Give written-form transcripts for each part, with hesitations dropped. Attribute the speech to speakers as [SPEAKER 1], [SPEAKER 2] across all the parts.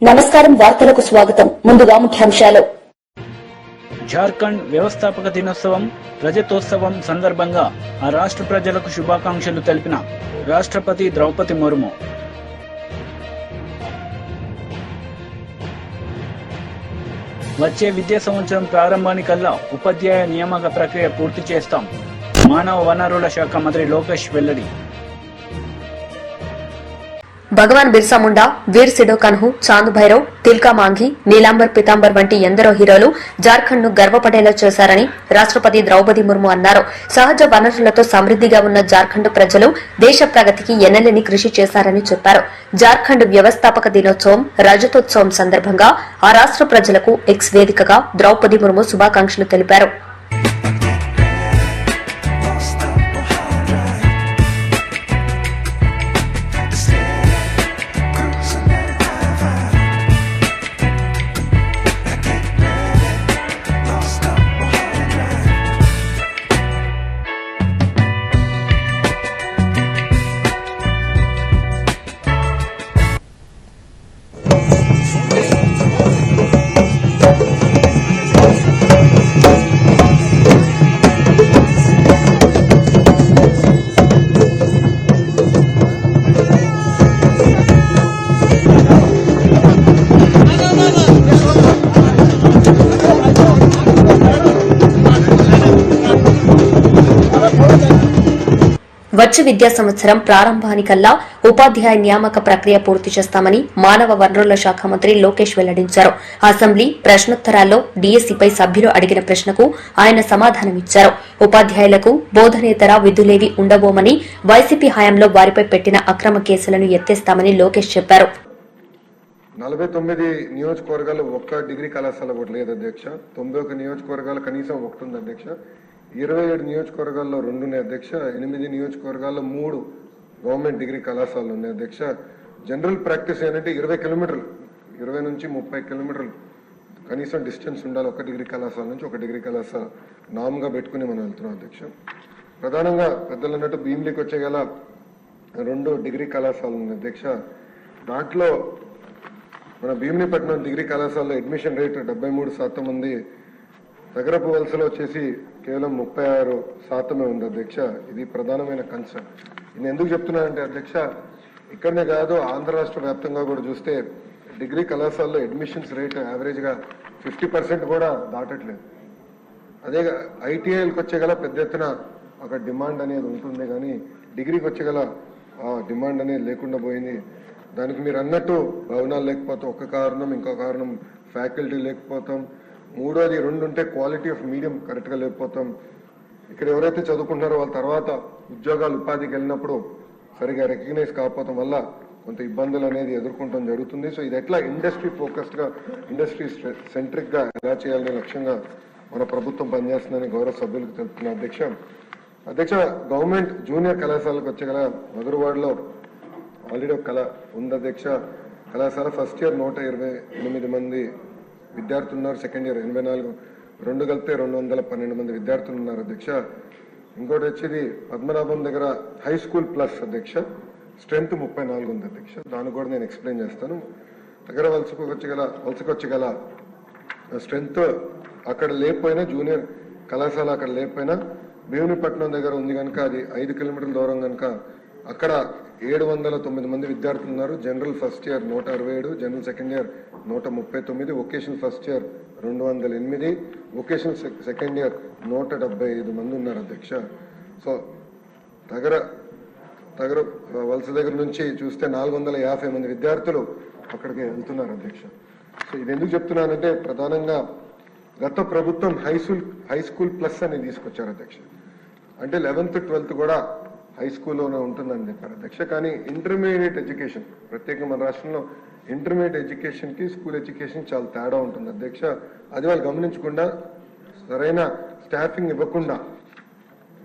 [SPEAKER 1] నమస్కారం. వార్తలకు స్వాగతం. ముందుగా ముఖ్యాంశాలు.
[SPEAKER 2] జార్ఖండ్ వ్యవస్థాపక దినోత్సవం రజతోత్సవం సందర్భంగా ఆ రాష్ట్ర ప్రజలకు శుభాకాంక్షలు తెలిపిన రాష్ట్రపతి ద్రౌపది ముర్ము. వచ్చే విద్యా సంవత్సరం ప్రారంభానికల్లా ఉపాధ్యాయ నియామక ప్రక్రియ పూర్తి చేస్తాం. మానవ వనరుల శాఖ మంత్రి లోకేష్ వెల్లడి.
[SPEAKER 1] భగవాన్ బిర్సా ముండా, వీర్ సిడో కన్హు, చాంద్ భైరవ్, తిల్కా మాంఘీ, నీలాంబర్ పితాంబర్ వంటి ఎందరో హీరోలు జార్ఖండ్ ను గర్వపడేలా చేశారని రాష్ట్రపతి ద్రౌపది ముర్ము అన్నారు. సహజ వనరులతో సమృద్దిగా ఉన్న జార్ఖండ్ ప్రజలు దేశ ప్రగతికి ఎన్నలేని కృషి చేశారని చెప్పారు. జార్ఖండ్ వ్యవస్థాపక దినోత్సవం రజతోత్సవం సందర్భంగా ఆ రాష్ట్ర ప్రజలకు ఎక్స్ వేదికగా ద్రౌపది ముర్ము శుభాకాంక్షలు తెలిపారు. వచ్చే విద్యా సంవత్సరం ప్రారంభానికల్లా ఉపాధ్యాయ నియామక ప్రక్రియ పూర్తి చేస్తామని మానవ వనరుల శాఖ మంత్రి లోకేష్ వెల్లడించారు. అసెంబ్లీ ప్రశ్నోత్తరాల్లో డీఎస్సీపై సభ్యులు అడిగిన ప్రశ్నకు ఆయన సమాధానమిచ్చారు. ఉపాధ్యాయులకు బోధనేతర విధులేవి ఉండబోమని, వైసీపీ హయాంలో వారిపై పెట్టిన అక్రమ కేసులను ఎత్తేస్తామని లోకేష్ చెప్పారు.
[SPEAKER 3] 49 నియోజకవర్గాలు ఒక్క డిగ్రీ కళాశాల కూడా లేదు అధ్యక్ష. 91 నియోజకవర్గాలు కనీసం ఒకటి ఉంది అధ్యక్ష. 27 నియోజకవర్గాల్లో 2 ఉన్నాయి అధ్యక్ష. 8 నియోజకవర్గాల్లో 3 గవర్నమెంట్ డిగ్రీ కళాశాలలు ఉన్నాయి అధ్యక్ష. జనరల్ ప్రాక్టీస్ ఏంటంటే 20 కిలోమీటర్లు, 20 నుంచి 30 కిలోమీటర్లు కనీసం డిస్టెన్స్ ఉండాలి ఒక డిగ్రీ కళాశాల నుంచి ఒక డిగ్రీ కళాశాల నామ్గా పెట్టుకుని మనం వెళ్తున్నాం అధ్యక్ష. ప్రధానంగా పెద్దలు అన్నట్టు భీమిలీకి వచ్చే గల 2 డిగ్రీ కళాశాలలు ఉన్నాయి అధ్యక్ష. దాంట్లో మన భీమిలీపట్నం డిగ్రీ కళాశాలలో అడ్మిషన్ రేట్ 73% ఉంది. నగరపు వలసలో వచ్చేసి కేవలం 36% ఉంది అధ్యక్ష. ఇది ప్రధానమైన కన్సర్న్. నేను ఎందుకు చెప్తున్నానంటే అధ్యక్ష, ఇక్కడనే కాదు ఆంధ్ర రాష్ట్ర వ్యాప్తంగా కూడా చూస్తే డిగ్రీ కళాశాలలో అడ్మిషన్స్ రేట్ యావరేజ్ గా 50% కూడా దాటట్లేదు. అదే ఐటీఐలకు వచ్చే గల పెద్ద ఎత్తున ఒక డిమాండ్ అనేది ఉంటుంది, కానీ డిగ్రీకి వచ్చే గల డిమాండ్ అనేది లేకుండా పోయింది. దానికి మీరు అన్నట్టు భవనాలు లేకపోతాం ఒక కారణం, ఇంకో కారణం ఫ్యాకల్టీ లేకపోతాం, మూడోది 2 ఉంటే క్వాలిటీ ఆఫ్ మీడియం కరెక్ట్గా లేకపోతాం. ఇక్కడ ఎవరైతే చదువుకుంటున్నారో వాళ్ళ తర్వాత ఉద్యోగాలు ఉపాధికి వెళ్ళినప్పుడు సరిగా రికగ్నైజ్ కాకపోవడం వల్ల కొంత ఇబ్బందులు అనేది ఎదుర్కొంటం జరుగుతుంది. సో ఇది ఎట్లా ఇండస్ట్రీ ఫోకస్డ్గా, ఇండస్ట్రీ సెంట్రిక్గా ఎలా చేయాలనే లక్ష్యంగా మన ప్రభుత్వం పనిచేస్తుందని గౌరవ సభ్యులకు తెలుపుతున్న అధ్యక్ష. గవర్నమెంట్ జూనియర్ కళాశాలకు వచ్చే గల మధురవాడలో ఆల్రెడీ ఒక ఉంది అధ్యక్ష. కళాశాల ఫస్ట్ ఇయర్ 128 మంది విద్యార్థులు ఉన్నారు. సెకండ్ ఇయర్ 84, 2 కలిపితే 212 మంది విద్యార్థులు ఉన్నారు అధ్యక్ష. ఇంకోటి వచ్చేది పద్మనాభం దగ్గర హై స్కూల్ ప్లస్ అధ్యక్ష, స్ట్రెంత్ 34 ఉంది అధ్యక్ష. దాన్ని కూడా నేను ఎక్స్ప్లెయిన్ చేస్తాను. దగ్గర వలసకొచ్చగల స్ట్రెంత్ అక్కడ లేకపోయినా, జూనియర్ కళాశాల అక్కడ లేకపోయినా భీమునిపట్నం దగ్గర ఉంది కనుక అది 5 కిలోమీటర్ల దూరం కనుక అక్కడ 709 మంది విద్యార్థులు ఉన్నారు. General first year 167, general second year 139, vocational first year 208, vocational second year 175 మంది ఉన్నారు అధ్యక్ష. సో దగ్గర వలస దగ్గర నుంచి చూస్తే 450 మంది విద్యార్థులు అక్కడికి వెళ్తున్నారు అధ్యక్ష. సో ఇది ఎందుకు చెప్తున్నానంటే ప్రధానంగా గత ప్రభుత్వం హై స్కూల్ ప్లస్ అని తీసుకొచ్చారు అధ్యక్ష. అంటే 11th 12th కూడా హై స్కూల్లోనే ఉంటుందని చెప్పారు అధ్యక్ష. కానీ ఇంటర్మీడియట్ ఎడ్యుకేషన్, ప్రత్యేకంగా మన రాష్ట్రంలో ఇంటర్మీడియట్ ఎడ్యుకేషన్కి స్కూల్ ఎడ్యుకేషన్ చాలా తేడా ఉంటుంది అధ్యక్ష. అది వాళ్ళు గమనించకుండా సరైన స్టాఫింగ్ ఇవ్వకుండా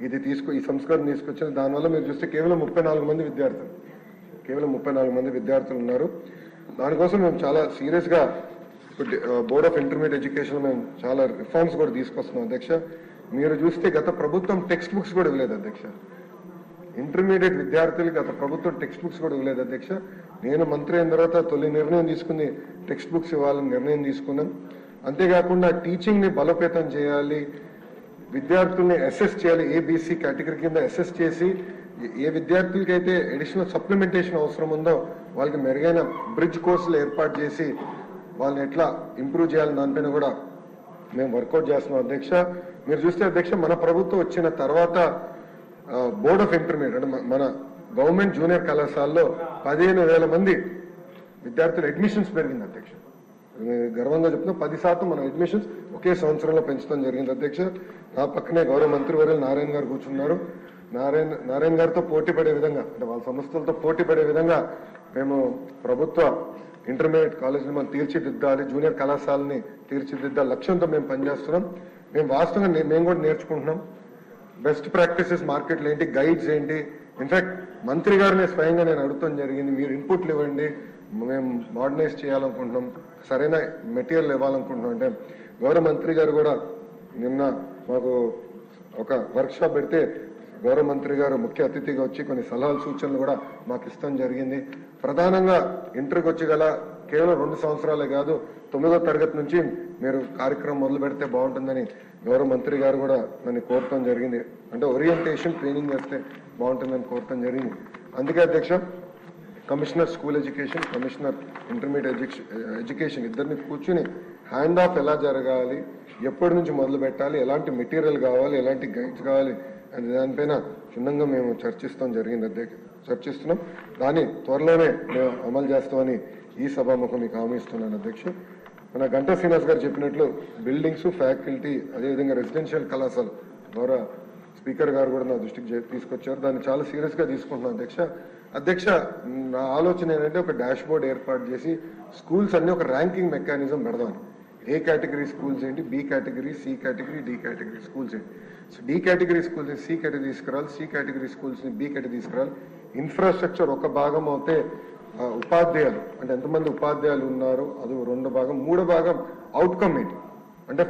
[SPEAKER 3] ఈ సంస్కరణ తీసుకొచ్చిన దానివల్ల మీరు చూస్తే కేవలం 34 మంది విద్యార్థులు ఉన్నారు. దానికోసం మేము చాలా సీరియస్గా బోర్డ్ ఆఫ్ ఇంటర్మీడియట్ ఎడ్యుకేషన్ మేము చాలా రిఫార్మ్స్ కూడా తీసుకొస్తున్నాం అధ్యక్ష. మీరు చూస్తే గత ప్రభుత్వం టెక్స్ట్ బుక్స్ కూడా ఇవ్వలేదు అధ్యక్ష. ఇంటర్మీడియట్ విద్యార్థులకి గత ప్రభుత్వం టెక్స్ట్ బుక్స్ కూడా ఇవ్వలేదు అధ్యక్ష. నేను మంత్రి అయిన తర్వాత తొలి నిర్ణయం తీసుకుని టెక్స్ట్ బుక్స్ ఇవ్వాలని నిర్ణయం తీసుకున్నాం. అంతేకాకుండా టీచింగ్ ని బలోపేతం చేయాలి, విద్యార్థుల్ని అసెస్ చేయాలి, ఏబిసి కేటగిరీ కింద అసెస్ చేసి ఏ విద్యార్థులకి అయితే అడిషనల్ సప్లిమెంటేషన్ అవసరం ఉందో వాళ్ళకి మెరుగైన బ్రిడ్జ్ కోర్సులు ఏర్పాటు చేసి వాళ్ళని ఎట్లా ఇంప్రూవ్ చేయాలని దానిపైన కూడా మేము వర్కౌట్ చేస్తున్నాం అధ్యక్ష. మీరు చూస్తే అధ్యక్ష, మన ప్రభుత్వం వచ్చిన తర్వాత బోర్డ్ ఆఫ్ ఇంటర్మీడియట్ అంటే మన గవర్నమెంట్ జూనియర్ కళాశాలలో 15,000 మంది విద్యార్థుల అడ్మిషన్స్ పెరిగింది అధ్యక్ష. గర్వంగా చెప్తున్నా 10% మన అడ్మిషన్స్ ఒకే సంవత్సరంలో పెంచడం జరిగింది అధ్యక్ష. నా పక్కనే గౌరవ మంత్రివర్యులు నారాయణ గారు కూర్చున్నారు. నారాయణ గారితో పోటీ పడే విధంగా అంటే వాళ్ళ సంస్థలతో పోటీ పడే విధంగా మేము ప్రభుత్వ ఇంటర్మీడియట్ కాలేజీని మనం తీర్చిదిద్దాలి, జూనియర్ కళాశాలని తీర్చిదిద్దాలి లక్ష్యంతో మేము పనిచేస్తున్నాం. మేము వాస్తవంగా మేము కూడా నేర్చుకుంటున్నాం. బెస్ట్ ప్రాక్టీసెస్ మార్కెట్లు ఏంటి, గైడ్స్ ఏంటి. ఇన్ఫాక్ట్ మంత్రి గారిని స్వయంగా నేను అడుగుతాం జరిగింది, మీరు ఇన్పుట్లు ఇవ్వండి, మేము మోడర్నైజ్ చేయాలనుకుంటున్నాం, సరైన మెటీరియల్ ఇవ్వాలనుకుంటున్నాం. అంటే గౌరవ మంత్రి గారు కూడా నిన్న మాకు ఒక వర్క్ షాప్ పెడితే గౌరవ మంత్రి గారు ముఖ్య అతిథిగా వచ్చి కొన్ని సలహాలు సూచనలు కూడా మాకు ఇస్తాం జరిగింది. ప్రధానంగా ఇంటర్కి వచ్చి గల కేవలం 2 సంవత్సరాలే కాదు, 9వ తరగతి నుంచి మీరు కార్యక్రమం మొదలు పెడితే బాగుంటుందని గౌరవ మంత్రి గారు కూడా నన్ను కోరటం జరిగింది. అంటే ఓరియంటేషన్ ట్రైనింగ్ చేస్తే బాగుంటుందని కోరటం జరిగింది. అందుకే అధ్యక్ష, commissioner school education, commissioner intermediate education ఇద్దరిని కూర్చుని హ్యాండ్ ఆఫ్ ఎలా జరగాలి, ఎప్పటి నుంచి మొదలు పెట్టాలి, ఎలాంటి మెటీరియల్ కావాలి, ఎలాంటి గైడ్స్ కావాలి అని దానిపైన క్షుణ్ణంగా మేము చర్చిస్తున్నాం. దాన్ని త్వరలోనే మేము అమలు చేస్తామని ఈ సభాముఖం మీకు హామీ ఇస్తున్నాను అధ్యక్ష. మన గంటా శ్రీనివాస్ గారు చెప్పినట్లు బిల్డింగ్స్, ఫ్యాకల్టీ, అదేవిధంగా రెసిడెన్షియల్ కళాశాల ద్వారా స్పీకర్ గారు కూడా నా దృష్టికి తీసుకొచ్చారు. దాన్ని చాలా సీరియస్ గా తీసుకుంటున్నాం అధ్యక్ష. నా ఆలోచన ఏంటంటే ఒక డాష్ బోర్డ్ ఏర్పాటు చేసి స్కూల్స్ అన్ని ఒక ర్యాంకింగ్ మెకానిజం పెడదామని. ఏ కేటగిరీ స్కూల్స్ ఏంటి, B category, C category, D category schools ఏంటి. సో డి కేటగిరీ స్కూల్స్ ని సి కేటగిరీ తీసుకురావాలి, సి కేటగిరీ స్కూల్స్ ని బి కేటగిరీ తీసుకురావాలి. ఇన్ఫ్రాస్ట్రక్చర్ ఒక భాగం అవుతే ఉపాధ్యాయులు అంటే ఎంతమంది ఉపాధ్యాయులు ఉన్నారు అది 2 భాగం, 3 భాగం అవుట్కమ్ ఏంటి అంటే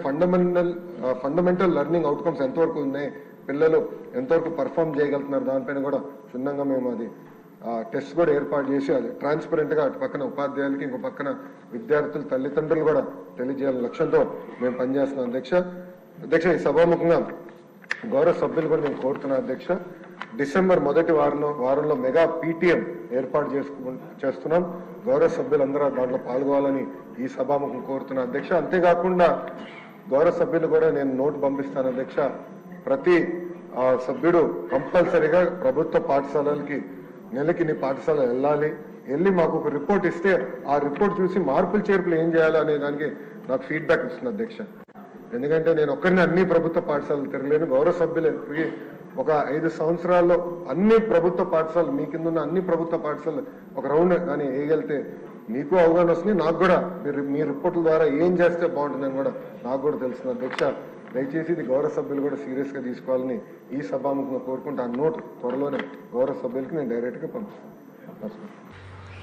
[SPEAKER 3] ఫండమెంటల్ లెర్నింగ్ అవుట్కమ్స్ ఎంతవరకు ఉన్నాయి, పిల్లలు ఎంతవరకు పర్ఫామ్ చేయగలుగుతున్నారు, దానిపైన కూడా క్షుణ్ణంగా మేము అది టెస్ట్ కూడా ఏర్పాటు చేసి అది ట్రాన్స్పరెంట్ గా అటు పక్కన ఉపాధ్యాయులకి, ఇంకో పక్కన విద్యార్థులు తల్లిదండ్రులు కూడా తెలియజేయాలనే లక్ష్యంతో మేము పనిచేస్తున్నాం అధ్యక్ష. ఈ సభాముఖంగా గౌరవ సభ్యులు కూడా నేను కోరుతున్నాను అధ్యక్ష. డిసెంబర్ మొదటి వారంలో మెగా పీటీఎం ఏర్పాటు చేస్తున్నాం. గౌరవ సభ్యులందరూ దాంట్లో పాల్గొవాలని ఈ సభాముఖం కోరుతున్నా అధ్యక్ష. అంతేకాకుండా గౌరవ సభ్యులు కూడా నేను నోటు పంపిస్తాను అధ్యక్ష. ప్రతి సభ్యుడు కంపల్సరీగా ప్రభుత్వ పాఠశాలలకి నెలకి నీ పాఠశాల వెళ్ళి మాకు ఒక రిపోర్ట్ ఇస్తే ఆ రిపోర్ట్ చూసి మార్పులు చేర్పులు ఏం చేయాలో అనే దానికి నాకు ఫీడ్బ్యాక్ ఇస్తుంది అధ్యక్ష. ఎందుకంటే నేను ఒక్కరిని అన్ని ప్రభుత్వ పాఠశాలలు తిరగలేను. గౌరవ సభ్యులు ఒక 5 సంవత్సరాల్లో అన్ని ప్రభుత్వ పాఠశాలలు మీ కింద ఉన్న అన్ని ప్రభుత్వ పాఠశాలలు ఒక రౌండ్ కానీ వేయగలితే మీకు అవగాహన వస్తుంది, నాకు కూడా మీ రిపోర్టుల ద్వారా ఏం చేస్తే బాగుంటుందని కూడా నాకు కూడా తెలుస్తుంది అధ్యక్ష. దయచేసి ఇది గౌరవ సభ్యులు కూడా సీరియస్ గా తీసుకోవాలని ఈ సభాముఖంగా కోరుకుంటూ ఆ నోట్ త్వరలోనే గౌరవ సభ్యులకి నేను డైరెక్ట్ గా పంపిస్తాను.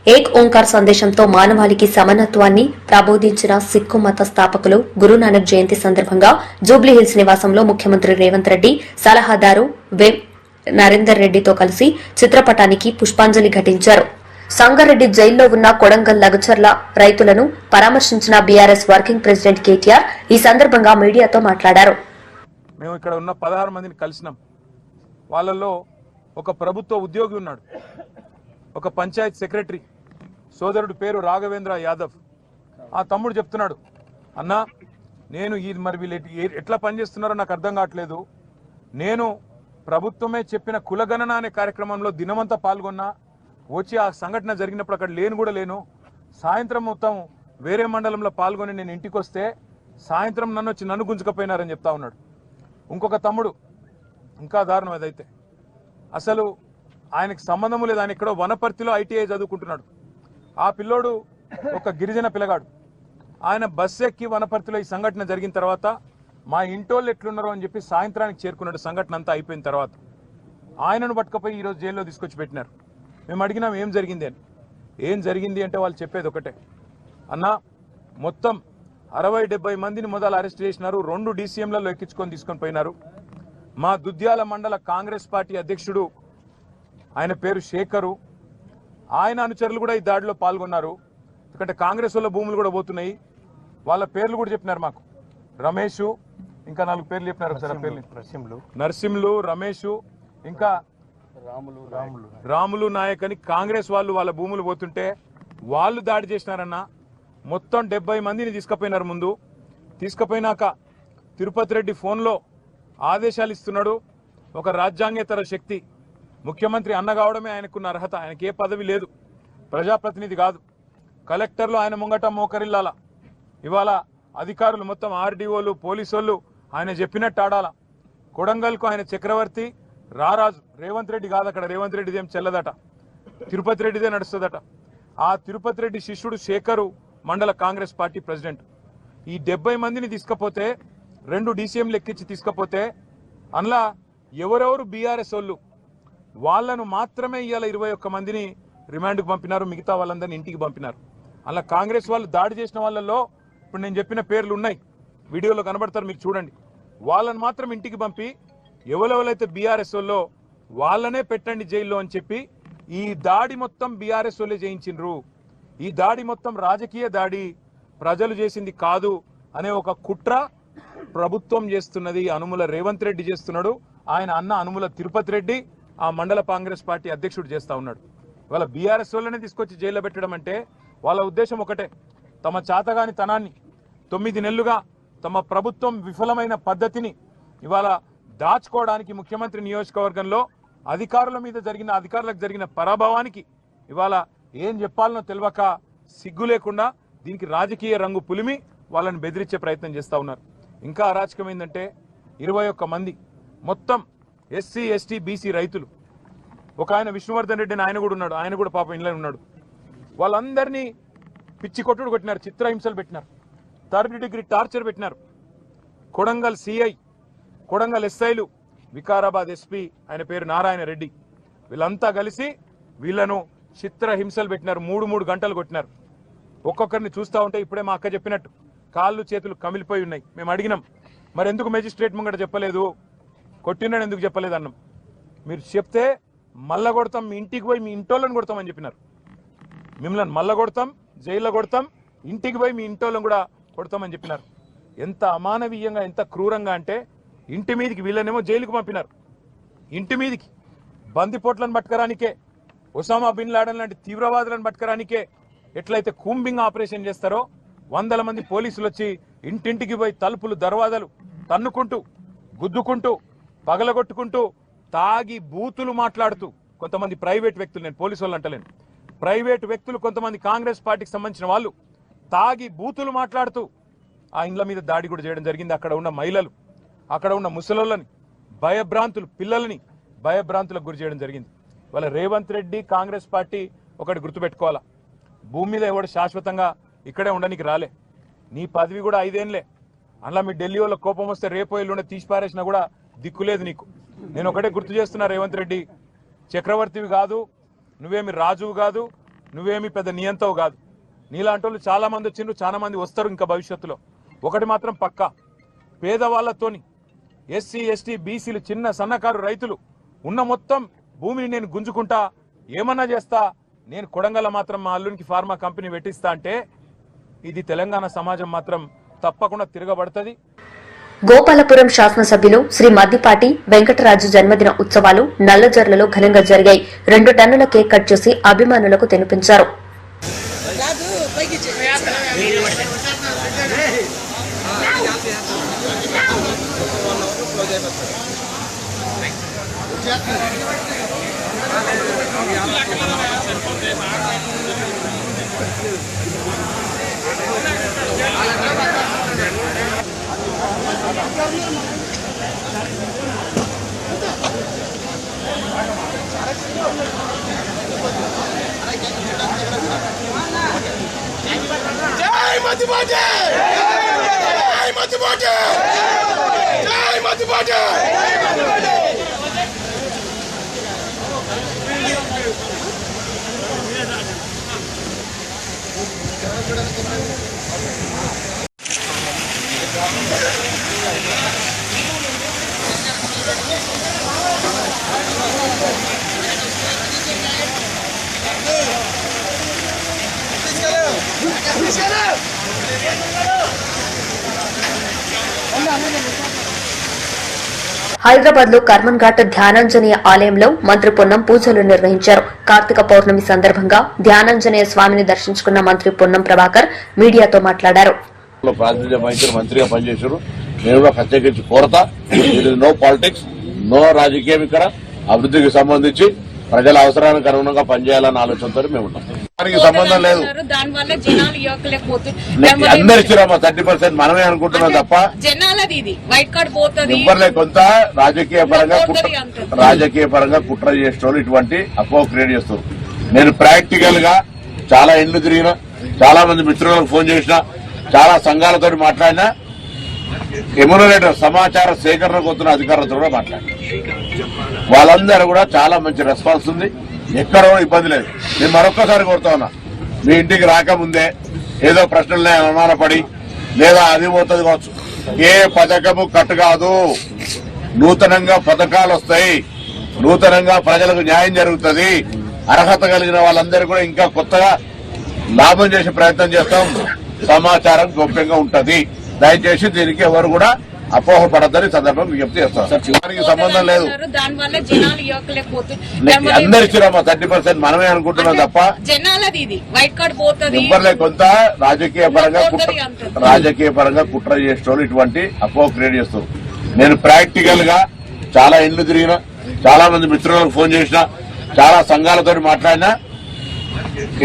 [SPEAKER 1] ఏక్ ఓంకార్ సందేశంతో మానవాళికి సమానత్వాన్ని ప్రబోధించిన సిక్కు మత స్థాపకులు గురునానక్ జయంతి సందర్భంగా జూబ్లీహిల్స్ నివాసంలో ముఖ్యమంత్రి రేవంత్ రెడ్డి సలహాదారు నరేందర్ రెడ్డితో కలిసి చిత్రపటానికి పుష్పాంజలి ఘటించారు. సంగారెడ్డి జైల్లో ఉన్న కొడంగల్ లగచర్ల రైతులను పరామర్శించిన బీఆర్ఎస్ వర్కింగ్ ప్రెసిడెంట్ కేటీఆర్ ఈ సందర్భంగా మీడియాతో మాట్లాడారు.
[SPEAKER 4] మేము ఇక్కడ ఉన్న 16 మందిని కలిసినాం. వాళ్ళల్లో ఒక ప్రభుత్వ ఉద్యోగి ఉన్నాడు, ఒక పంచాయత్ సెక్రటరీ సోదరుడు పేరు రాఘవేంద్ర యాదవ్. ఆ తమ్ముడు చెప్తున్నాడు, అన్నా నేను మరి వీళ్ళు ఎట్లా పనిచేస్తున్నారో నాకు అర్థం కావట్లేదు. నేను ప్రభుత్వమే చెప్పిన కులగణన అనే కార్యక్రమంలో దినమంతా పాల్గొన్నా, వచ్చి ఆ సంఘటన జరిగినప్పుడు అక్కడ లేను. సాయంత్రం మొత్తం వేరే మండలంలో పాల్గొని నేను ఇంటికి వస్తే సాయంత్రం నన్ను గుంజుకపోయినారని చెప్తా ఉన్నాడు. ఇంకొక తమ్ముడు ఇంకా దారుణం అదైతే, అసలు ఆయనకు సంబంధం లేదు, ఆయన ఎక్కడో వనపర్తిలో ఐటీఐ చదువుకుంటున్నాడు. ఆ పిల్లోడు ఒక గిరిజన పిల్లగాడు. ఆయన బస్సు ఎక్కి వనపర్తిలో ఈ సంఘటన జరిగిన తర్వాత మా ఇంటోళ్ళు ఎట్లున్నారో అని చెప్పి సాయంత్రానికి చేరుకున్నాడు. సంఘటన అంతా అయిపోయిన తర్వాత ఆయనను పట్టుకపోయి ఈరోజు జైల్లో తీసుకొచ్చి పెట్టినారు. మేము అడిగినాం ఏం జరిగింది అని. ఏం జరిగింది అంటే వాళ్ళు చెప్పేది ఒకటే, అన్నా మొత్తం 60-70 మందిని మొదలు అరెస్ట్ చేసినారు, 2 DCMలలో ఎక్కించుకొని తీసుకొని పోయినారు. మా దుద్యాల మండల కాంగ్రెస్ పార్టీ అధ్యక్షుడు ఆయన పేరు శేఖరు. ఆయన అనుచరులు కూడా ఈ దాడిలో పాల్గొన్నారు. ఎందుకంటే కాంగ్రెస్ వాళ్ళ భూములు కూడా పోతున్నాయి. వాళ్ళ పేర్లు కూడా చెప్పినారు మాకు. రమేషు, ఇంకా 4 పేర్లు చెప్పినారు సార్. పేర్లు నరసింహులు, రమేషు, ఇంకా రాములు నాయక్ అని కాంగ్రెస్ వాళ్ళు వాళ్ళ భూములు పోతుంటే వాళ్ళు దాడి చేసినారన్న. మొత్తం 70 మందిని తీసుకుపోయినారు. ముందు తీసుకుపోయినాక తిరుపతి రెడ్డి ఫోన్లో ఆదేశాలు ఇస్తున్నాడు. ఒక రాజ్యాంగేతర శక్తి, ముఖ్యమంత్రి అన్న కావడమే ఆయనకున్న అర్హత. ఆయనకి ఏ పదవి లేదు, ప్రజాప్రతినిధి కాదు. కలెక్టర్లు ఆయన ముంగట మోకరిల్లాల. ఇవాళ అధికారులు మొత్తం ఆర్డీఓలు, పోలీసోళ్ళు ఆయన చెప్పినట్టు ఆడాల. కొడంగల్కు ఆయన చక్రవర్తి, రారాజు. రేవంత్ రెడ్డి కాదు అక్కడ. రేవంత్ రెడ్డిది ఏం చెల్లదట, తిరుపతి రెడ్డిదే నడుస్తుందట. ఆ తిరుపతి రెడ్డి శిష్యుడు శేఖరు మండల కాంగ్రెస్ పార్టీ ప్రెసిడెంట్. ఈ 70 మందిని తీసుకపోతే 2 డీసీఎంలు ఎక్కించి తీసుకపోతే అందులో ఎవరెవరు బీఆర్ఎస్ వాళ్ళు వాళ్ళను మాత్రమే ఇవాళ 21 మందిని రిమాండ్కు పంపినారు. మిగతా వాళ్ళందరినీ ఇంటికి పంపినారు. అలా కాంగ్రెస్ వాళ్ళు దాడి చేసిన వాళ్ళల్లో ఇప్పుడు నేను చెప్పిన పేర్లు ఉన్నాయి, వీడియోలో కనబడతారు, మీరు చూడండి. వాళ్ళని మాత్రం ఇంటికి పంపి ఎవరెవరైతే బీఆర్ఎస్ వాళ్ళో వాళ్ళనే పెట్టండి జైల్లో అని చెప్పి ఈ దాడి మొత్తం బీఆర్ఎస్ వాళ్ళే చేయించిండ్రు. ఈ దాడి మొత్తం రాజకీయ దాడి, ప్రజలు చేసింది కాదు అనే ఒక కుట్ర ప్రభుత్వం చేస్తున్నది. అనుముల రేవంత్ రెడ్డి చేస్తున్నాడు. ఆయన అన్న అనుముల తిరుపతి రెడ్డి ఆ మండల కాంగ్రెస్ పార్టీ అధ్యక్షుడు చేస్తా ఉన్నాడు. వాళ్ళ బీఆర్ఎస్ వాళ్ళనే తీసుకొచ్చి జైల్లో పెట్టడం అంటే వాళ్ళ ఉద్దేశం ఒకటే, తమ చాతగాని తనాన్ని 9 నెలలుగా తమ ప్రభుత్వం విఫలమైన పద్ధతిని ఇవాళ దాచుకోవడానికి, ముఖ్యమంత్రి నియోజకవర్గంలో అధికారులకు జరిగిన పరాభవానికి ఇవాళ ఏం చెప్పాలనో తెలియక సిగ్గు లేకుండా దీనికి రాజకీయ రంగు పులిమి వాళ్ళని బెదిరించే ప్రయత్నం చేస్తూ ఉన్నారు. ఇంకా అరాచకం ఏంటంటే 21 మంది మొత్తం ఎస్సీ, ఎస్టీ, బీసీ రైతులు. ఒక ఆయన విష్ణువర్ధన్ రెడ్డి అని ఆయన కూడా ఉన్నాడు. ఆయన కూడా పాపం ఇంట్లో ఉన్నాడు. వాళ్ళందరినీ పిచ్చి కొట్టుడు కొట్టినారు, చిత్రహింసలు పెట్టినారు, 3rd డిగ్రీ టార్చర్ పెట్టినారు. కొడంగల్ సిఐ, కొడంగల్ ఎస్ఐలు, వికారాబాద్ ఎస్పీ ఆయన పేరు నారాయణ రెడ్డి, వీళ్ళంతా కలిసి వీళ్ళను చిత్రహింసలు పెట్టినారు. 3 గంటలు కొట్టినారు. ఒక్కొక్కరిని చూస్తూ ఉంటే ఇప్పుడే మా అక్క చెప్పినట్టు కాళ్ళు చేతులు కమిలిపోయి ఉన్నాయి. మేము అడిగినాం, మరి ఎందుకు మెజిస్ట్రేట్ ముంగట చెప్పలేదు, కొట్టినాడు ఎందుకు చెప్పలేదు అన్నాం. మీరు చెప్తే మళ్ళా కొడతాం, మీ ఇంటికి పోయి మీ ఇంటోళ్ళని కొడతామని చెప్పినారు. మిమ్మల్ని మళ్ళా కొడతాం, జైల్లో కొడతాం, ఇంటికి పోయి మీ ఇంటోళ్ళని కూడా కొడతామని చెప్పినారు. ఎంత అమానవీయంగా, ఎంత క్రూరంగా అంటే ఇంటి మీదికి వీళ్ళనేమో జైలుకు పంపినారు. ఇంటి మీదికి బందిపోట్లను పట్టుకరానికే, ఒసామా బిన్ లాడెన్ లాంటి తీవ్రవాదులను పట్టుకరానికే ఎట్లయితే కూంబింగ్ ఆపరేషన్ చేస్తారో 100 మంది పోలీసులు వచ్చి ఇంటింటికి పోయి తలుపులు, దర్వాజాలు తన్నుకుంటూ, గుద్దుకుంటూ, పగలగొట్టుకుంటూ, తాగి బూతులు మాట్లాడుతూ, కొంతమంది ప్రైవేట్ వ్యక్తులు, నేను పోలీసు వాళ్ళు అంటలేను, ప్రైవేట్ వ్యక్తులు కొంతమంది కాంగ్రెస్ పార్టీకి సంబంధించిన వాళ్ళు తాగి బూతులు మాట్లాడుతూ ఆ ఇండ్ల మీద దాడి కూడా చేయడం జరిగింది. అక్కడ ఉన్న మహిళలు, అక్కడ ఉన్న ముసలోళ్ళని భయభ్రాంతులు, పిల్లలని భయభ్రాంతులకు గురి చేయడం జరిగింది. వాళ్ళ రేవంత్ రెడ్డి కాంగ్రెస్ పార్టీ ఒకటి గుర్తుపెట్టుకోవాలా, భూమి మీద ఎవడు శాశ్వతంగా ఇక్కడే ఉండడానికి రాలే. నీ పదవి కూడా 5 ఏళ్ళే. అందులో మీ ఢిల్లీ వాళ్ళ కోపం వస్తే రేపో ఎల్లుండే తీసి పారేసినా కూడా దిక్కులేదు నీకు. నేను ఒకటే గుర్తు చేస్తున్నా, రేవంత్ రెడ్డి చక్రవర్తివి కాదు, నువ్వేమి రాజువు కాదు, నువ్వేమి పెద్ద నియంతవు కాదు. నీలాంటి వాళ్ళు చాలా మంది వచ్చిండ్రు, చాలా మంది వస్తారు ఇంకా భవిష్యత్తులో. ఒకటి మాత్రం పక్కా, పేదవాళ్లతోని, ఎస్సీ, ఎస్టీ, బీసీలు, చిన్న సన్నకారు రైతులు ఉన్న మొత్తం భూమిని నేను గుంజుకుంటా, ఏమన్నా చేస్తా, నేను కొడంగల్ మాత్రం మా అల్లునికి ఫార్మా కంపెనీ పెట్టిస్తా అంటే ఇది తెలంగాణ సమాజం మాత్రం తప్పకుండా తిరగబడుతుంది.
[SPEAKER 1] గోపాలపురం శాసనసభ్యులు శ్రీ మద్దిపాటి వెంకటరాజు జన్మదిన ఉత్సవాలు నల్లజర్లలో ఘనంగా జరిగాయి. 2 టన్నుల కేక్ కట్ చేసి అభిమానులకు తినిపించారు.
[SPEAKER 5] జై మద్దిపాటి! జై మద్దిపాటి! జై మద్దిపాటి!
[SPEAKER 1] హైదరాబాద్ లో కర్మన్ ఘాట్ ధ్యానాంజనేయ ఆలయంలో మంత్రి పొన్నం పూజలు నిర్వహించారు. కార్తీక పౌర్ణమి సందర్భంగా ధ్యానాంజనేయ స్వామిని దర్శించుకున్న మంత్రి పొన్నం ప్రభాకర్ మీడియాతో మాట్లాడారు.
[SPEAKER 6] ప్రాతినిధ్య వహించిన మంత్రిగా పనిచేశారు. నేను కూడా ప్రత్యేకించి కోరతా, నో పాలిటిక్స్, నో రాజకీయం. ఇక్కడ అభివృద్ధికి సంబంధించి ప్రజల అవసరానికి అనుగుణంగా పనిచేయాలన్న ఆలోచనతో మేము ఉంటాం. దానికి సంబంధం లేదు. అందరు ఇచ్చిరామా 30% మనమే అనుకుంటున్నాం తప్ప ఇవ్వలే. కొంత రాజకీయ పరంగా కుట్ర చేసేటోళ్ళు ఇటువంటి అపోహ క్రియేట్ చేస్తారు. నేను ప్రాక్టికల్ గా చాలా ఇండ్లు తిరిగిన, చాలా మంది మిత్రులకు ఫోన్ చేసిన, చాలా సంఘాలతో మాట్లాడినా, ఎమ్యూనరేటర్ సమాచార సేకరణ కోతున్న అధికారులతో కూడా మాట్లాడినా వాళ్ళందరూ కూడా చాలా మంచి రెస్పాన్స్ ఉంది. ఎక్కడో ఇబ్బంది లేదు. నేను మరొక్కసారి కోరుతా ఉన్నా, మీ ఇంటికి రాకముందే ఏదో ప్రశ్నలనే అనుమానపడి లేదా అది పోతుంది కావచ్చు. ఏ పథకము కట్ కాదు. నూతనంగా పథకాలు వస్తాయి, నూతనంగా ప్రజలకు న్యాయం జరుగుతుంది. అర్హత కలిగిన వాళ్ళందరూ కూడా ఇంకా కొత్తగా లాభం చేసే ప్రయత్నం చేస్తాం. సమాచారం గోప్యంగా ఉంటది. దయచేసి దీనికి ఎవరు కూడా అపోహ పడద్దని సందర్భం విజ్ఞప్తి చేస్తాం. దానికి సంబంధం లేదు. అందరు ఇచ్చిరామా 30% మనమే అనుకుంటున్నాం తప్ప ఇవ్వలే. కొంత రాజకీయ పరంగా కుట్ర చేసేటోళ్ళు ఇటువంటి అపోహ క్రియేట్ చేస్తారు. నేను ప్రాక్టికల్ గా చాలా ఇండ్లు తిరిగిన, చాలా మంది మిత్రులకు ఫోన్ చేసిన, చాలా సంఘాలతో మాట్లాడినా,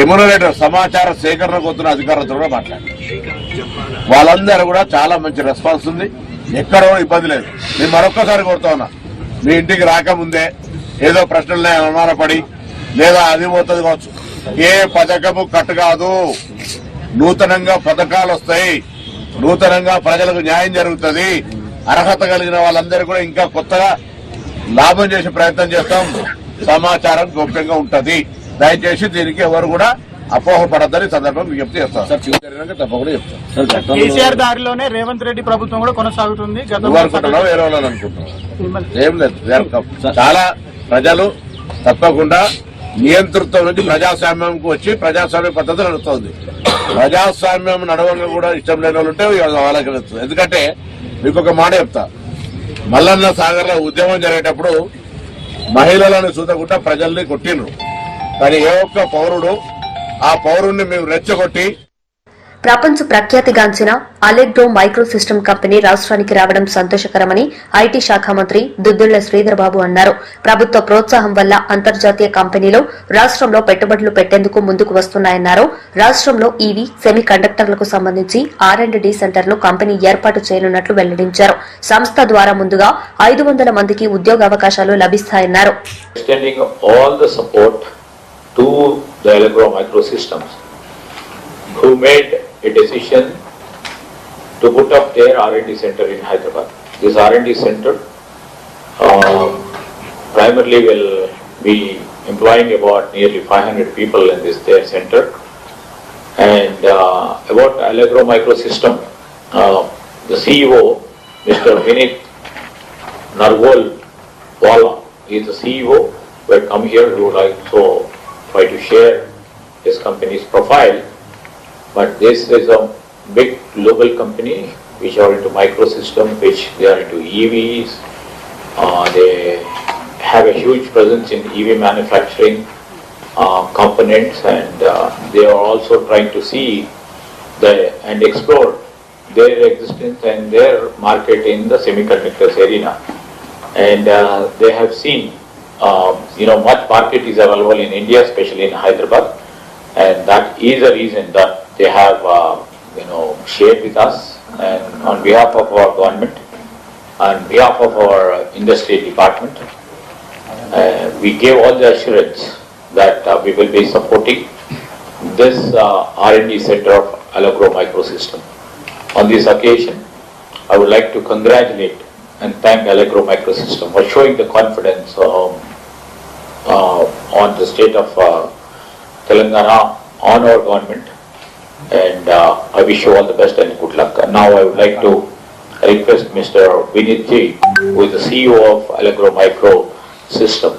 [SPEAKER 6] ఎమ్యూనరేటర్ సమాచార సేకరణ కోతున్న అధికారులతో కూడా మాట్లాడినా వాళ్ళందరూ కూడా చాలా మంచి రెస్పాన్స్ ఉంది. ఎక్కడో ఇబ్బంది లేదు. నేను మరొక్కసారి కోరుతా ఉన్నా, మీ ఇంటికి రాకముందే ఏదో ప్రశ్నలనే అనుమానపడి లేదా అది పోతుంది కావచ్చు. ఏ పథకము కట్ కాదు. నూతనంగా పథకాలు వస్తాయి, నూతనంగా ప్రజలకు న్యాయం జరుగుతుంది. అర్హత కలిగిన వాళ్ళందరూ కూడా ఇంకా కొత్తగా లాభం చేసే ప్రయత్నం చేస్తాం. సమాచారం గోప్యంగా ఉంటది. దయచేసి దీనికి ఎవరు కూడా అపోహ పడద్దని సందర్భం విజ్ఞప్తి చేస్తాం. తప్పకుండా చెప్తాం.
[SPEAKER 7] కేసీఆర్ దారిలోనే రేవంత్ రెడ్డి ప్రభుత్వం కూడా కొనసాగుతుంది.
[SPEAKER 6] అనుకుంటున్నాం, వేరే వాళ్ళని అనుకుంటున్నాం. ఏం లేదు. చాలా ప్రజలు తప్పకుండా నియంతృత్వం నుంచి ప్రజాస్వామ్యంకు వచ్చి ప్రజాస్వామ్య పద్ధతి నడుస్తుంది. ప్రజాస్వామ్యం నడవంగా కూడా ఇష్టం లేని వాళ్ళు ఉంటే వాళ్ళకి నడుస్తుంది. ఎందుకంటే మీకు ఒక మాట చెప్తా, మల్లన్న సాగర్ లో ఉద్యమం జరిగేటప్పుడు మహిళలను చూడకుండా ప్రజల్ని కొట్టిండ్రు. కానీ ఏ ఒక్క పౌరుడు ఆ పౌరుణ్ణి మేము రెచ్చగొట్టి.
[SPEAKER 1] ప్రపంచ ప్రఖ్యాతిగాంచిన అలెగ్రో మైక్రో సిస్టమ్ కంపెనీ రాష్ట్రానికి రావడం సంతోషకరమని ఐటీ శాఖ మంత్రి దుద్దుళ్ల శ్రీధర్ బాబు అన్నారు. ప్రభుత్వ ప్రోత్సాహం వల్ల అంతర్జాతీయ కంపెనీలు రాష్ట్రంలో పెట్టుబడులు పెట్టేందుకు ముందుకు వస్తున్నాయన్నారు. రాష్ట్రంలో ఈవీ సెమీ కండక్టర్లకు సంబంధించి R&D సెంటర్ను కంపెనీ ఏర్పాటు చేయనున్నట్లు వెల్లడించారు. సంస్థ ద్వారా ముందుగా 500 మందికి ఉద్యోగావకాశాలు లభిస్తాయన్నారు.
[SPEAKER 8] To the Allegro Microsystems, who made a decision to put up their R&D center in Hyderabad. This R&D center primarily will be employing about nearly 500 people in their center. And about Allegro Microsystem, the CEO, Mr. Vinit Nargol Wala, is the CEO. Will come here. He would like to try to share his company's profile, but this is a big global company which are into microsystem, which they are into EVs. They have a huge presence in EV manufacturing components, and they are also trying to see and explore their existence and their market in the semiconductors arena. And they have seen much market is available in India, especially in Hyderabad, and that is the reason that they have, shared with us. And on behalf of our government, on behalf of our industry department, we gave all the assurance that we will be supporting this R&D center of Allegro Microsystem. On this occasion, I would like to congratulate and thank Allegro Microsystem for showing the confidence on the state of Telangana, on our government, and I wish you all the best and good luck. Now I would like to request Mr. Vinit Ji, who is the CEO of Allegro Microsystem,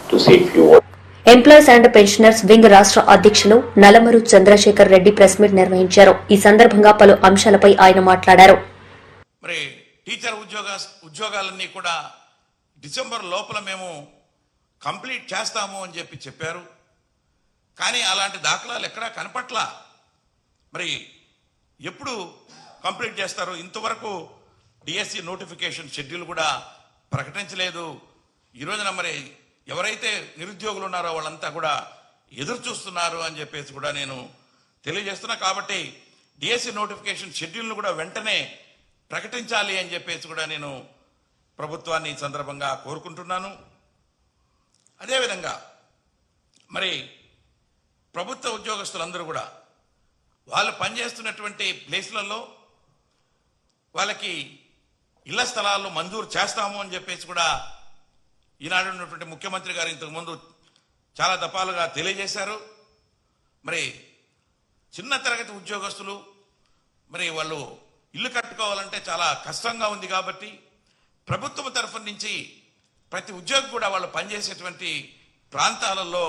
[SPEAKER 8] to say a few words.
[SPEAKER 1] Employees and pensioners wing రాష్ట్ర అధ్యక్షులు నలమరు Chandrasekhar Reddy press meet నిర్వహించారు. ఈ సందర్భంగా పలు అంశాలపై ఆయన మాట్లాడారు.
[SPEAKER 9] మరి టీచర్ ఉద్యోగాలన్నీ కూడా డిసెంబర్ లోపల మేము కంప్లీట్ చేస్తాము అని చెప్పారు. కానీ అలాంటి దాఖలాలు ఎక్కడా కనపట్లా. మరి ఎప్పుడు కంప్లీట్ చేస్తారు? ఇంతవరకు డిఎస్సి నోటిఫికేషన్ షెడ్యూల్ కూడా ప్రకటించలేదు. ఈ రోజున మరి ఎవరైతే నిరుద్యోగులు ఉన్నారో వాళ్ళంతా కూడా ఎదురు చూస్తున్నారు అని చెప్పేసి కూడా నేను తెలియజేస్తున్నా. కాబట్టి డిఎస్సి నోటిఫికేషన్ షెడ్యూల్ను కూడా వెంటనే ప్రకటించాలి అని చెప్పేసి కూడా నేను ప్రభుత్వాన్ని ఈ సందర్భంగా కోరుకుంటున్నాను. అదేవిధంగా మరి ప్రభుత్వ ఉద్యోగస్తులందరూ కూడా వాళ్ళు పనిచేస్తున్నటువంటి ప్లేస్లలో వాళ్ళకి ఇళ్ల స్థలాలు మంజూరు చేస్తాము అని చెప్పేసి కూడా ఈనాడు ఉన్నటువంటి ముఖ్యమంత్రి గారు ఇంతకుముందు చాలా దఫాలుగా తెలియజేశారు. మరి చిన్న తరగతి ఉద్యోగస్తులు మరి వాళ్ళు ఇల్లు కట్టుకోవాలంటే చాలా కష్టంగా ఉంది. కాబట్టి ప్రభుత్వం తరఫు నుంచి ప్రతి ఉద్యోగి కూడా వాళ్ళు పనిచేసేటువంటి ప్రాంతాలలో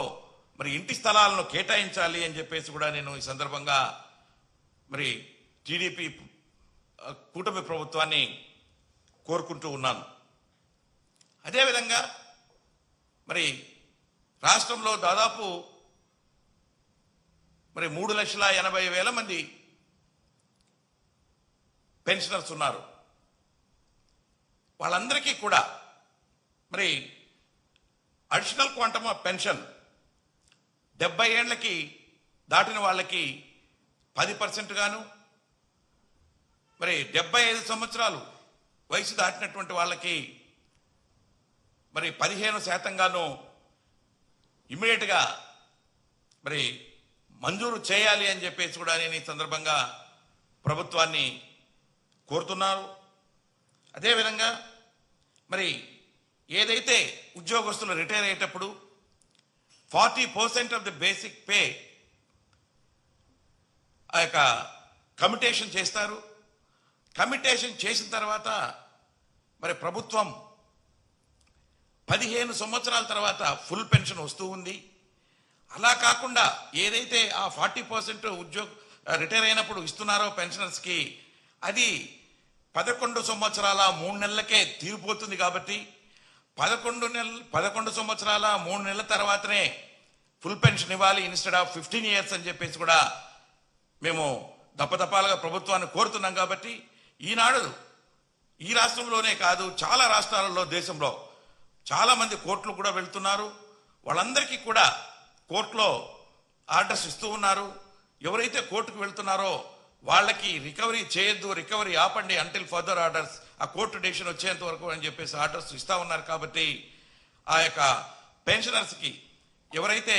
[SPEAKER 9] మరి ఇంటి స్థలాలను కేటాయించాలి అని చెప్పేసి కూడా నేను ఈ సందర్భంగా మరి టీడీపీ కూటమి ప్రభుత్వాన్ని కోరుకుంటూ ఉన్నాను. అదేవిధంగా మరి రాష్ట్రంలో దాదాపు మరి 3,80,000 మంది పెన్షనర్స్ ఉన్నారు. వాళ్ళందరికీ కూడా మరి అడిషనల్ క్వాంటమ్ ఆఫ్ పెన్షన్ 70 ఏళ్లకి దాటిన వాళ్ళకి 10% గాను, మరి 75 సంవత్సరాలు వయసు దాటినటువంటి వాళ్ళకి మరి 15% గాను ఇమ్మీడియట్గా మరి మంజూరు చేయాలి అని చెప్పేసి కూడా నేను ఈ సందర్భంగా ప్రభుత్వాన్ని కోరుతున్నారు. అదేవిధంగా మరి ఏదైతే ఉద్యోగస్తులు రిటైర్ అయ్యేటప్పుడు 40% ఆఫ్ ది బేసిక్ పే ఆ యొక్క కమిటేషన్ చేస్తారు. కమిటేషన్ చేసిన తర్వాత మరి ప్రభుత్వం 15 సంవత్సరాల తర్వాత ఫుల్ పెన్షన్ వస్తూ ఉంది. అలా కాకుండా ఏదైతే ఆ 40% రిటైర్ అయినప్పుడు ఇస్తున్నారో పెన్షనర్స్కి అది 11 సంవత్సరాల 3 నెలలకే తీరిపోతుంది. కాబట్టి 11 సంవత్సరాల 3 నెలల తర్వాతనే ఫుల్ పెన్షన్ ఇవ్వాలి ఇన్స్టెడ్ ఆఫ్ 15 years అని చెప్పేసి కూడా మేము దప్పదప్పాలుగా ప్రభుత్వాన్ని కోరుతున్నాం. కాబట్టి ఈనాడు ఈ రాష్ట్రంలోనే కాదు చాలా రాష్ట్రాలలో దేశంలో చాలా మంది కోర్టులు కూడా వెళ్తున్నారు. వాళ్ళందరికీ కూడా కోర్టులో ఆర్డర్స్ ఇస్తూ ఉన్నారు. ఎవరైతే కోర్టుకు వెళ్తున్నారో వాళ్ళకి రికవరీ చేయొద్దు, రికవరీ ఆపండి అంటిల్ ఫర్దర్ ఆర్డర్స్, ఆ కోర్టు డెసిషన్ వచ్చేంత వరకు అని చెప్పేసి ఆర్డర్స్ ఇస్తా ఉన్నారు. కాబట్టి ఆ యొక్క పెన్షనర్స్కి ఎవరైతే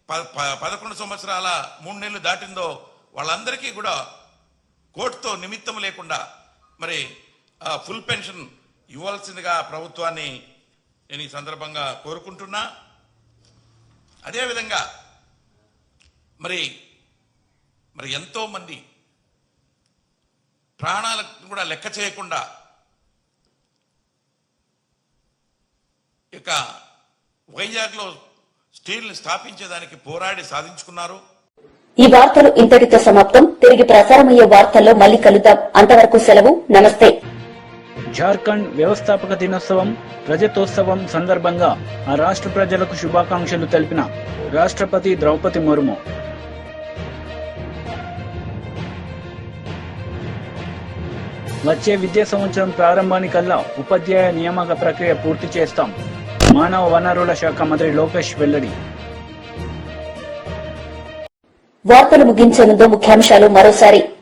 [SPEAKER 9] 11 సంవత్సరాల 3 నెలలు దాటిందో వాళ్ళందరికీ కూడా కోర్టుతో నిమిత్తం లేకుండా మరి ఫుల్ పెన్షన్ ఇవ్వాల్సిందిగా ప్రభుత్వాన్ని నేను ఈ సందర్భంగా కోరుకుంటున్నా. అదేవిధంగా మరి ఎంతో మంది ప్రాణాలకు కూడా లెక్క చేయకుండా ఇక వైజాగ్లో స్టీల్ని స్థాపించేదానికి పోరాడి సాధించుకున్నారు.
[SPEAKER 1] ఈ వార్తలు ఇంతటితో సమాప్తం. తిరిగి ప్రసారమయ్యే వార్తల్లో మళ్లీ కలుద్దాం. అంతవరకు సెలవు. నమస్తే.
[SPEAKER 2] జార్ఖండ్ వ్యవస్థాపక దినోత్సవం రజతోత్సవం సందర్భంగా ఆ రాష్ట్ర ప్రజలకు శుభాకాంక్షలు తెలిపిన రాష్ట్రపతి ద్రౌపది ముర్ము వచ్చే విద్యా సంవత్సరం ప్రారంభానికల్లా ఉపాధ్యాయ నియామక ప్రక్రియ పూర్తి చేస్తాం. మానవ వనరుల శాఖ మంత్రి లోకేష్ వెల్లడి.
[SPEAKER 1] వార్తలు ముగించే ముందు ముఖ్యాంశాలు మరోసారి.